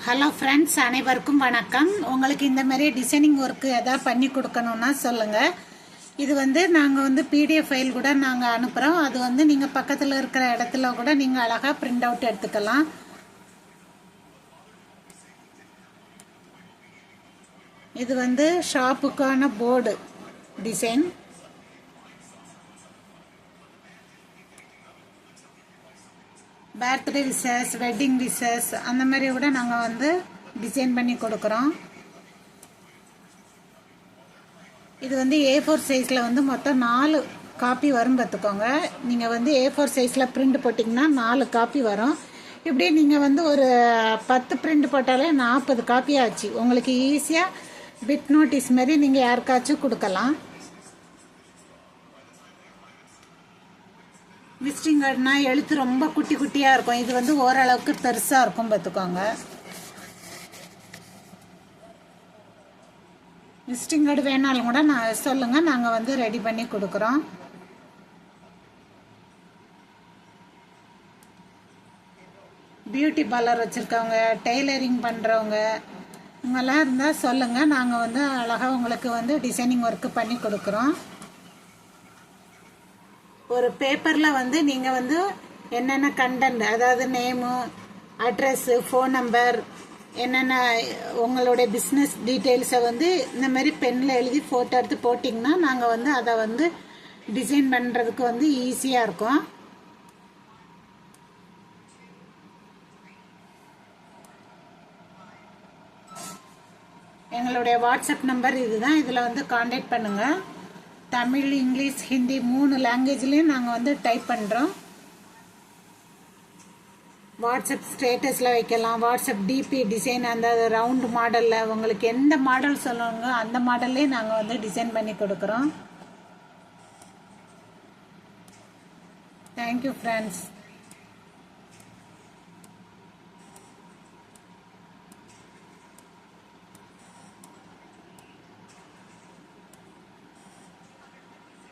Hello friends, அனைவருக்கும் வணக்கம். உங்களுக்கு இந்த மாதிரி டிசைனிங் ஒர்க்கு எதாவது பண்ணி கொடுக்கணுன்னா சொல்லுங்கள். இது நாங்கள் பிடிஎஃப் ஃபைல் கூட நாங்கள் அனுப்புகிறோம். அது நீங்கள் பக்கத்தில் இருக்கிற இடத்துல கூட நீங்கள் அழகாக பிரிண்ட் அவுட் எடுத்துக்கலாம். இது ஷாப்புக்கான board design. Birthday wishes, wedding wishes அந்த மாதிரி கூட நாங்கள் டிசைன் பண்ணி கொடுக்குறோம். இது A4 சைஸில் மொத்தம் 4 காப்பி வரும் பார்த்துக்கோங்க. நீங்கள் A4 சைஸில் பிரிண்ட் போட்டிங்கன்னா 4 காப்பி வரும். இப்படி நீங்கள் ஒரு 10 பிரிண்ட் போட்டாலே 40 காப்பி ஆச்சு. உங்களுக்கு ஈஸியாக பிட் நோட்டீஸ் மாதிரி நீங்கள் யாருக்காச்சும் கொடுக்கலாம். விசிட்டிங் கார்டுனா எழுத்து ரொம்ப குட்டி குட்டியாக இருக்கும். இது ஓரளவுக்கு பெருசாக இருக்கும் பார்த்துக்கோங்க. விசிட்டிங் கார்டு வேணாலும் கூட சொல்லுங்கள், நாங்கள் ரெடி பண்ணி கொடுக்குறோம். பியூட்டி பார்லர் வச்சுருக்கவங்க, டெய்லரிங் பண்ணுறவங்க இவங்கெல்லாம் இருந்தால் சொல்லுங்கள். நாங்கள் அழகாக உங்களுக்கு டிசைனிங் ஒர்க்கு பண்ணி கொடுக்குறோம். ஒரு பேப்பரில் நீங்கள் என்னென்ன கண்டென்ட், அதாவது நேமு, அட்ரஸ்ஸு, ஃபோன் நம்பர், என்னென்ன உங்களுடைய பிஸ்னஸ் டீட்டெயில்ஸை இந்த மாதிரி பென்னில் எழுதி ஃபோட்டோ எடுத்து போட்டிங்கன்னா நாங்கள் அதை டிசைன் பண்ணுறதுக்கு ஈஸியாக இருக்கும். எங்களுடைய வாட்ஸ்அப் நம்பர் இதுதான். இதில் காண்டாக்ட் பண்ணுங்கள். தமிழ், இங்கிலீஷ், ஹிந்தி 3 லாங்குவேஜ்லேயும் நாங்கள் டைப் பண்ணுறோம். வாட்ஸ்அப் ஸ்டேட்டஸில் வைக்கலாம். வாட்ஸ்அப் டிபி டிசைன், அந்த ரவுண்டு மாடலில் உங்களுக்கு எந்த மாடல் சொல்லுவாங்க அந்த மாடல்லே நாங்கள் டிசைன் பண்ணி கொடுக்குறோம். Thank you friends.